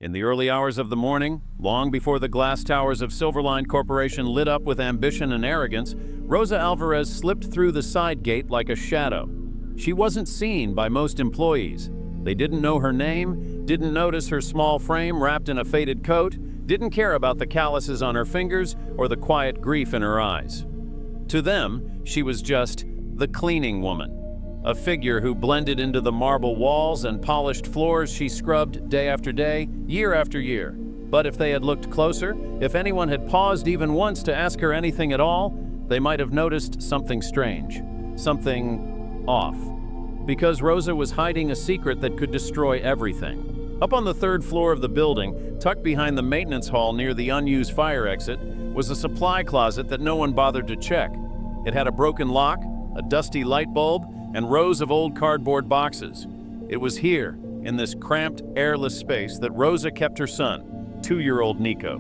In the early hours of the morning, long before the glass towers of Silverline Corporation lit up with ambition and arrogance, Rosa Alvarez slipped through the side gate like a shadow. She wasn't seen by most employees. They didn't know her name, didn't notice her small frame wrapped in a faded coat, didn't care about the calluses on her fingers or the quiet grief in her eyes. To them, she was just the cleaning woman, a figure who blended into the marble walls and polished floors she scrubbed day after day, year after year. But if they had looked closer, if anyone had paused even once to ask her anything at all, they might have noticed something strange, something off. Because Rosa was hiding a secret that could destroy everything. Up on the third floor of the building, tucked behind the maintenance hall near the unused fire exit, was a supply closet that no one bothered to check. It had a broken lock, a dusty light bulb, and rows of old cardboard boxes. It was here, in this cramped, airless space, that Rosa kept her son, 2-year-old Nico.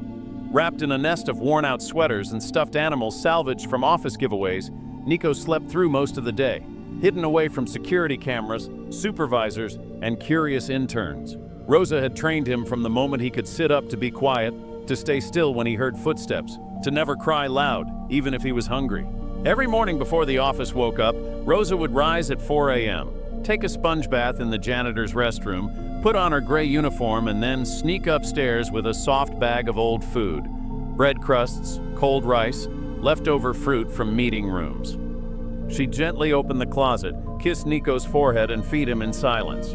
Wrapped in a nest of worn-out sweaters and stuffed animals salvaged from office giveaways, Nico slept through most of the day, hidden away from security cameras, supervisors, and curious interns. Rosa had trained him from the moment he could sit up to be quiet, to stay still when he heard footsteps, to never cry loud, even if he was hungry. Every morning before the office woke up, Rosa would rise at 4 a.m., take a sponge bath in the janitor's restroom, put on her gray uniform, and then sneak upstairs with a soft bag of old food, bread crusts, cold rice, leftover fruit from meeting rooms. She'd gently open the closet, kiss Nico's forehead, and feed him in silence.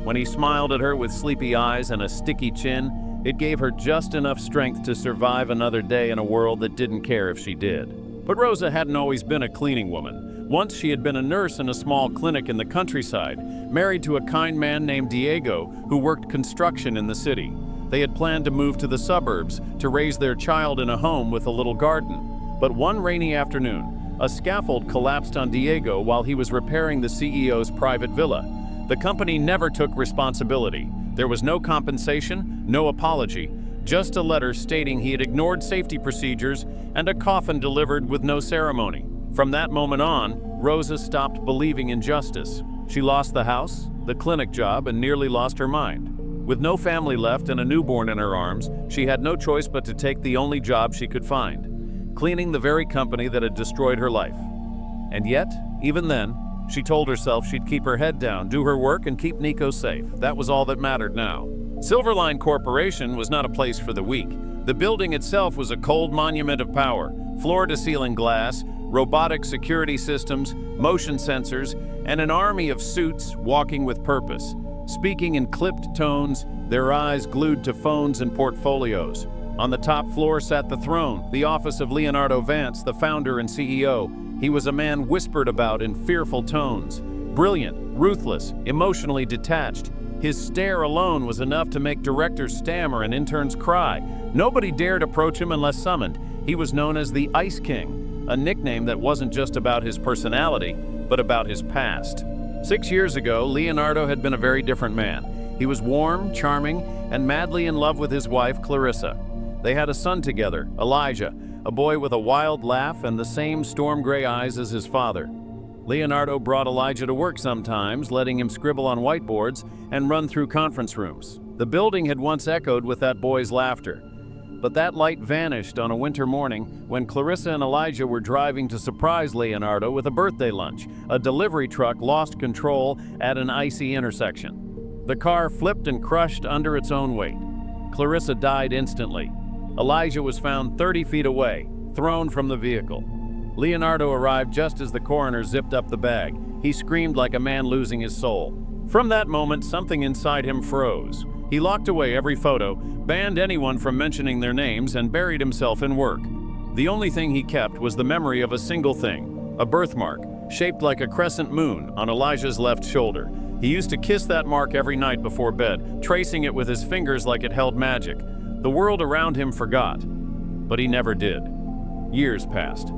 When he smiled at her with sleepy eyes and a sticky chin, it gave her just enough strength to survive another day in a world that didn't care if she did. But Rosa hadn't always been a cleaning woman. Once she had been a nurse in a small clinic in the countryside, married to a kind man named Diego who worked construction in the city. They had planned to move to the suburbs to raise their child in a home with a little garden. But one rainy afternoon, a scaffold collapsed on Diego while he was repairing the CEO's private villa. The company never took responsibility. There was no compensation, no apology, just a letter stating he had ignored safety procedures and a coffin delivered with no ceremony. From that moment on, Rosa stopped believing in justice. She lost the house, the clinic job, and nearly lost her mind. With no family left and a newborn in her arms, she had no choice but to take the only job she could find, cleaning the very company that had destroyed her life. And yet, even then, she told herself she'd keep her head down, do her work, and keep Nico safe. That was all that mattered now. Silverline Corporation was not a place for the weak. The building itself was a cold monument of power, floor-to-ceiling glass, robotic security systems, motion sensors, and an army of suits walking with purpose, speaking in clipped tones, their eyes glued to phones and portfolios. On the top floor sat the throne, the office of Leonardo Vance, the founder and CEO. He was a man whispered about in fearful tones, brilliant, ruthless, emotionally detached. His stare alone was enough to make directors stammer and interns cry. Nobody dared approach him unless summoned. He was known as the Ice King, a nickname that wasn't just about his personality, but about his past. 6 years ago, Leonardo had been a very different man. He was warm, charming, and madly in love with his wife, Clarissa. They had a son together, Elijah, a boy with a wild laugh and the same storm-gray eyes as his father. Leonardo brought Elijah to work sometimes, letting him scribble on whiteboards and run through conference rooms. The building had once echoed with that boy's laughter. But that light vanished on a winter morning when Clarissa and Elijah were driving to surprise Leonardo with a birthday lunch. A delivery truck lost control at an icy intersection. The car flipped and crushed under its own weight. Clarissa died instantly. Elijah was found 30 feet away, thrown from the vehicle. Leonardo arrived just as the coroner zipped up the bag. He screamed like a man losing his soul. From that moment, something inside him froze. He locked away every photo, banned anyone from mentioning their names, and buried himself in work. The only thing he kept was the memory of a single thing, a birthmark, shaped like a crescent moon on Elijah's left shoulder. He used to kiss that mark every night before bed, tracing it with his fingers like it held magic. The world around him forgot, but he never did. Years passed.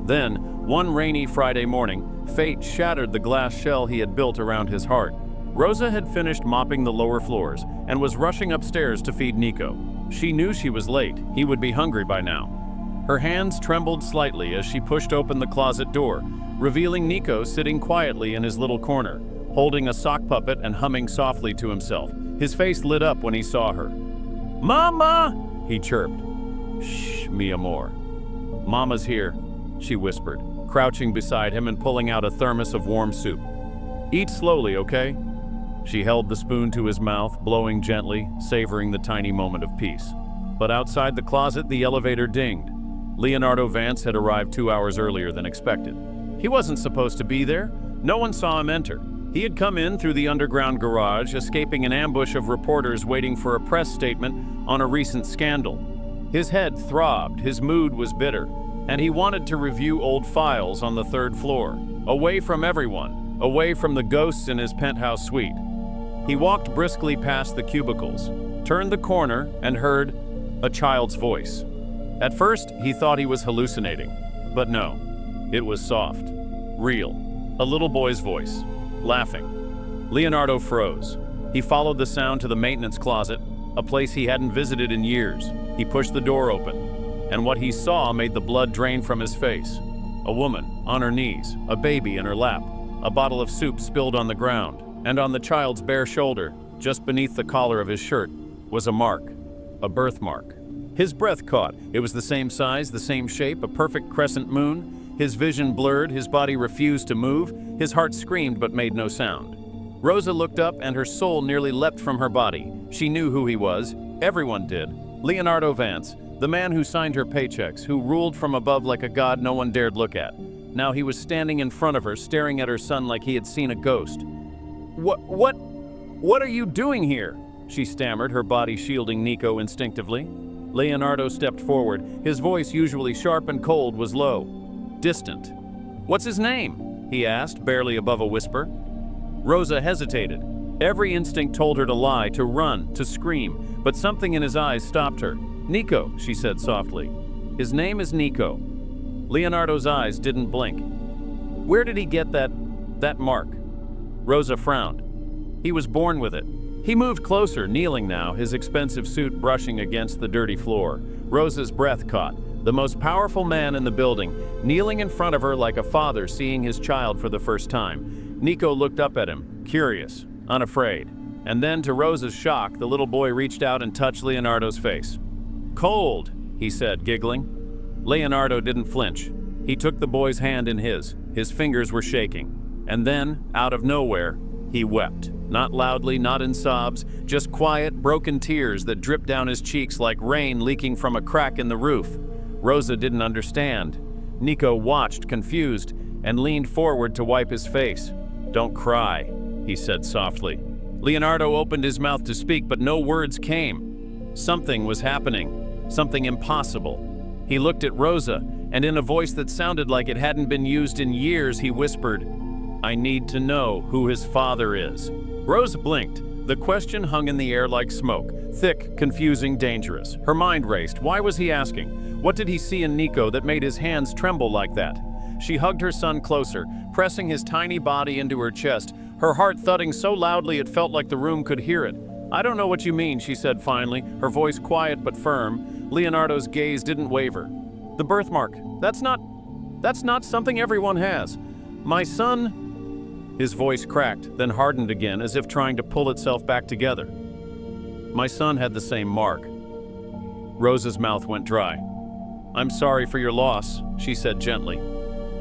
Then, one rainy Friday morning, fate shattered the glass shell he had built around his heart. Rosa had finished mopping the lower floors and was rushing upstairs to feed Nico. She knew she was late. He would be hungry by now. Her hands trembled slightly as she pushed open the closet door, revealing Nico sitting quietly in his little corner, holding a sock puppet and humming softly to himself. His face lit up when he saw her. "Mama!" he chirped. "Shh, mi amor. Mama's here," she whispered, crouching beside him and pulling out a thermos of warm soup. "Eat slowly, okay?" She held the spoon to his mouth, blowing gently, savoring the tiny moment of peace. But outside the closet, the elevator dinged. Leonardo Vance had arrived 2 hours earlier than expected. He wasn't supposed to be there. No one saw him enter. He had come in through the underground garage, escaping an ambush of reporters waiting for a press statement on a recent scandal. His head throbbed, his mood was bitter, and he wanted to review old files on the 3rd floor, away from everyone, away from the ghosts in his penthouse suite. He walked briskly past the cubicles, turned the corner, and heard a child's voice. At first, he thought he was hallucinating, but no, it was soft, real, a little boy's voice, laughing. Leonardo froze. He followed the sound to the maintenance closet, a place he hadn't visited in years. He pushed the door open, and what he saw made the blood drain from his face. A woman, on her knees, a baby in her lap, a bottle of soup spilled on the ground, and on the child's bare shoulder, just beneath the collar of his shirt, was a mark, a birthmark. His breath caught. It was the same size, the same shape, a perfect crescent moon. His vision blurred, his body refused to move, his heart screamed but made no sound. Rosa looked up and her soul nearly leapt from her body. She knew who he was. Everyone did. Leonardo Vance, the man who signed her paychecks, who ruled from above like a god no one dared look at. Now he was standing in front of her, staring at her son like he had seen a ghost. What are you doing here?" she stammered, her body shielding Nico instinctively. Leonardo stepped forward. His voice, usually sharp and cold, was low, distant. "What's his name?" he asked, barely above a whisper. Rosa hesitated. Every instinct told her to lie, to run, to scream, but something in his eyes stopped her. "Nico," she said softly. "His name is Nico." Leonardo's eyes didn't blink. "Where did he get that mark?" Rosa frowned. "He was born with it." He moved closer, kneeling now, his expensive suit brushing against the dirty floor. Rosa's breath caught. The most powerful man in the building, kneeling in front of her like a father seeing his child for the first time. Nico looked up at him, curious, unafraid. And then, to Rosa's shock, the little boy reached out and touched Leonardo's face. "Cold," he said, giggling. Leonardo didn't flinch. He took the boy's hand in his. His fingers were shaking. And then, out of nowhere, he wept. Not loudly, not in sobs, just quiet, broken tears that dripped down his cheeks like rain leaking from a crack in the roof. Rosa didn't understand. Nico watched, confused, and leaned forward to wipe his face. "Don't cry," he said softly. Leonardo opened his mouth to speak, but no words came. Something was happening, something impossible. He looked at Rosa, and in a voice that sounded like it hadn't been used in years, he whispered, "I need to know who his father is." Rosa blinked. The question hung in the air like smoke, thick, confusing, dangerous. Her mind raced. Why was he asking? What did he see in Nico that made his hands tremble like that? She hugged her son closer, pressing his tiny body into her chest, her heart thudding so loudly it felt like the room could hear it. "I don't know what you mean," she said finally, her voice quiet but firm. Leonardo's gaze didn't waver. "The birthmark. That's not something everyone has. My son..." His voice cracked, then hardened again, as if trying to pull itself back together. "My son had the same mark." Rosa's mouth went dry. "I'm sorry for your loss," she said gently.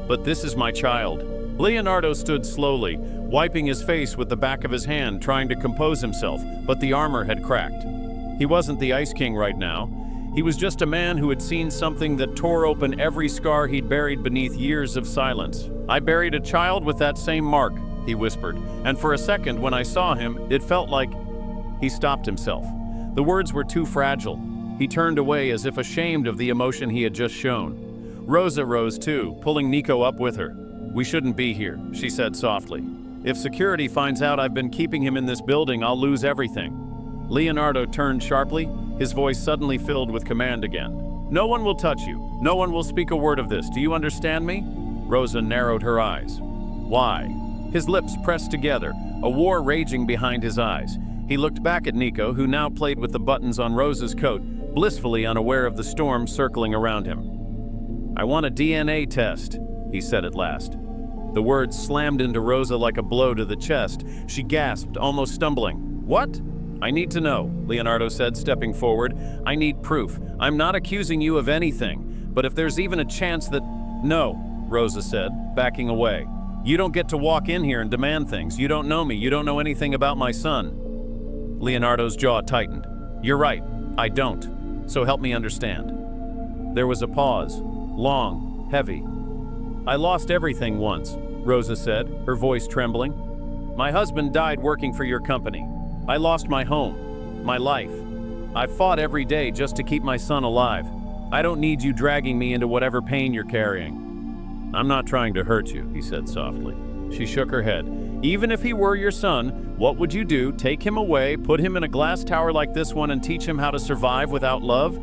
"But this is my child." Leonardo stood slowly, wiping his face with the back of his hand, trying to compose himself, but the armor had cracked. He wasn't the Ice King right now. He was just a man who had seen something that tore open every scar he'd buried beneath years of silence. "I buried a child with that same mark," he whispered, "and for a second when I saw him, it felt like..." He stopped himself. The words were too fragile. He turned away as if ashamed of the emotion he had just shown. Rosa rose too, pulling Nico up with her. "We shouldn't be here," she said softly. "If security finds out I've been keeping him in this building, I'll lose everything." Leonardo turned sharply, his voice suddenly filled with command again. "No one will touch you. No one will speak a word of this. Do you understand me?" Rosa narrowed her eyes. "Why?" His lips pressed together, a war raging behind his eyes. He looked back at Nico, who now played with the buttons on Rosa's coat, blissfully unaware of the storm circling around him. "I want a DNA test," he said at last. The words slammed into Rosa like a blow to the chest. She gasped, almost stumbling. "What? I need to know, Leonardo said, stepping forward. I need proof. I'm not accusing you of anything, but if there's even a chance that... No, Rosa said, backing away. You don't get to walk in here and demand things. You don't know me. You don't know anything about my son. Leonardo's jaw tightened. You're right. I don't. So help me understand. There was a pause. Long, heavy. I lost everything once, Rosa said, her voice trembling. My husband died working for your company. I lost my home, my life. I fought every day just to keep my son alive. I don't need you dragging me into whatever pain you're carrying. I'm not trying to hurt you, he said softly. She shook her head. Even if he were your son, what would you do? Take him away, put him in a glass tower like this one and teach him how to survive without love?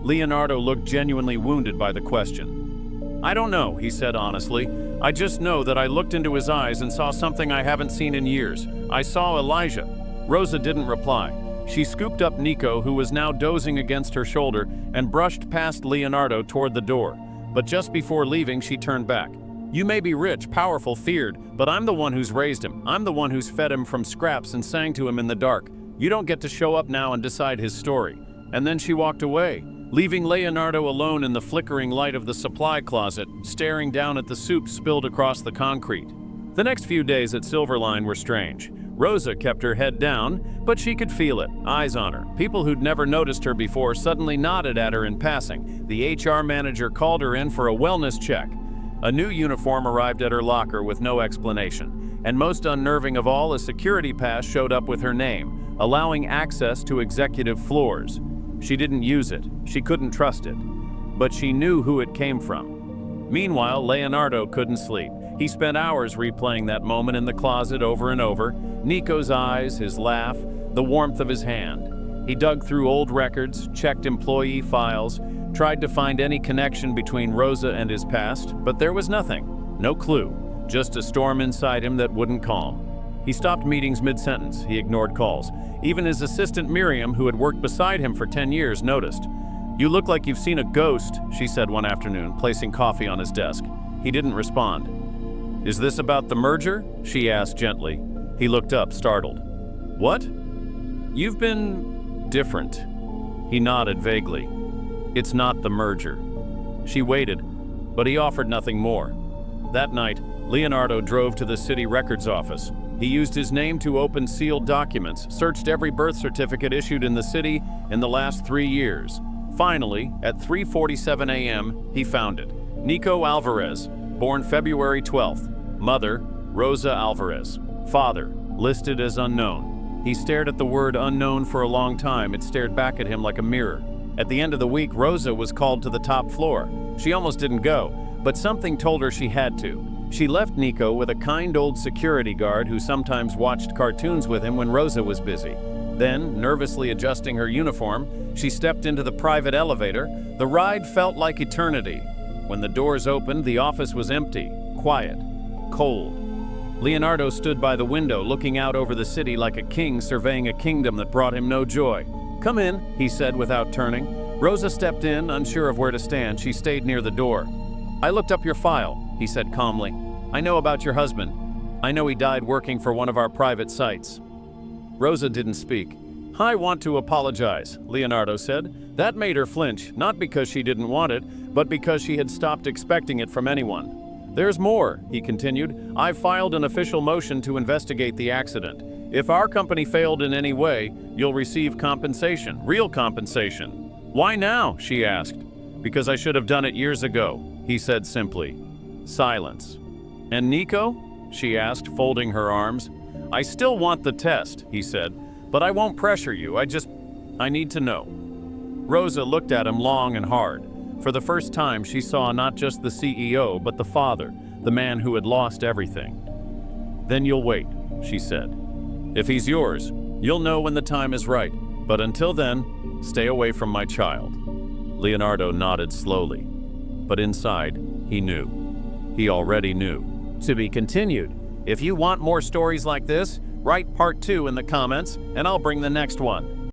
Leonardo looked genuinely wounded by the question. I don't know, he said honestly. I just know that I looked into his eyes and saw something I haven't seen in years. I saw Elijah. Rosa didn't reply. She scooped up Nico, who was now dozing against her shoulder, and brushed past Leonardo toward the door. But just before leaving, she turned back. You may be rich, powerful, feared, but I'm the one who's raised him. I'm the one who's fed him from scraps and sang to him in the dark. You don't get to show up now and decide his story. And then she walked away, leaving Leonardo alone in the flickering light of the supply closet, staring down at the soup spilled across the concrete. The next few days at Silverline were strange. Rosa kept her head down, but she could feel it, eyes on her. People who'd never noticed her before suddenly nodded at her in passing. The HR manager called her in for a wellness check. A new uniform arrived at her locker with no explanation. And most unnerving of all, a security pass showed up with her name, allowing access to executive floors. She didn't use it. She couldn't trust it. But she knew who it came from. Meanwhile, Leonardo couldn't sleep. He spent hours replaying that moment in the closet over and over. Nico's eyes, his laugh, the warmth of his hand. He dug through old records, checked employee files, tried to find any connection between Rosa and his past, but there was nothing. No clue. Just a storm inside him that wouldn't calm. He stopped meetings mid-sentence. He ignored calls. Even his assistant Miriam, who had worked beside him for 10 years, noticed. You look like you've seen a ghost, she said one afternoon, placing coffee on his desk. He didn't respond. Is this about the merger? She asked gently. He looked up, startled. What? You've been different. He nodded vaguely. It's not the merger. She waited, but he offered nothing more. That night, Leonardo drove to the city records office. He used his name to open sealed documents, searched every birth certificate issued in the city in the last 3 years. Finally, at 3:47 a.m., he found it. Nico Alvarez, born February 12th. Mother, Rosa Alvarez. Father, listed as unknown. He stared at the word unknown for a long time. It stared back at him like a mirror. At the end of the week, Rosa was called to the top floor. She almost didn't go, but something told her she had to. She left Nico with a kind old security guard who sometimes watched cartoons with him when Rosa was busy. Then, nervously adjusting her uniform, she stepped into the private elevator. The ride felt like eternity. When the doors opened, the office was empty, quiet, cold. Leonardo stood by the window, looking out over the city like a king surveying a kingdom that brought him no joy. Come in, he said without turning. Rosa stepped in, unsure of where to stand. She stayed near the door. I looked up your file, he said calmly. I know about your husband. I know he died working for one of our private sites. Rosa didn't speak. I want to apologize, Leonardo said. That made her flinch, not because she didn't want it, but because she had stopped expecting it from anyone. There's more, he continued. I've filed an official motion to investigate the accident. If our company failed in any way, you'll receive compensation, real compensation. Why now? She asked. Because I should have done it years ago, he said simply. Silence. And Nico? She asked, folding her arms. I still want the test, he said, but I won't pressure you. I need to know. Rosa looked at him long and hard. For the first time, she saw not just the CEO, but the father, the man who had lost everything. Then you'll wait, she said. If he's yours, you'll know when the time is right. But until then, stay away from my child. Leonardo nodded slowly. But inside, he knew. He already knew. To be continued. If you want more stories like this, write part 2 in the comments, and I'll bring the next one.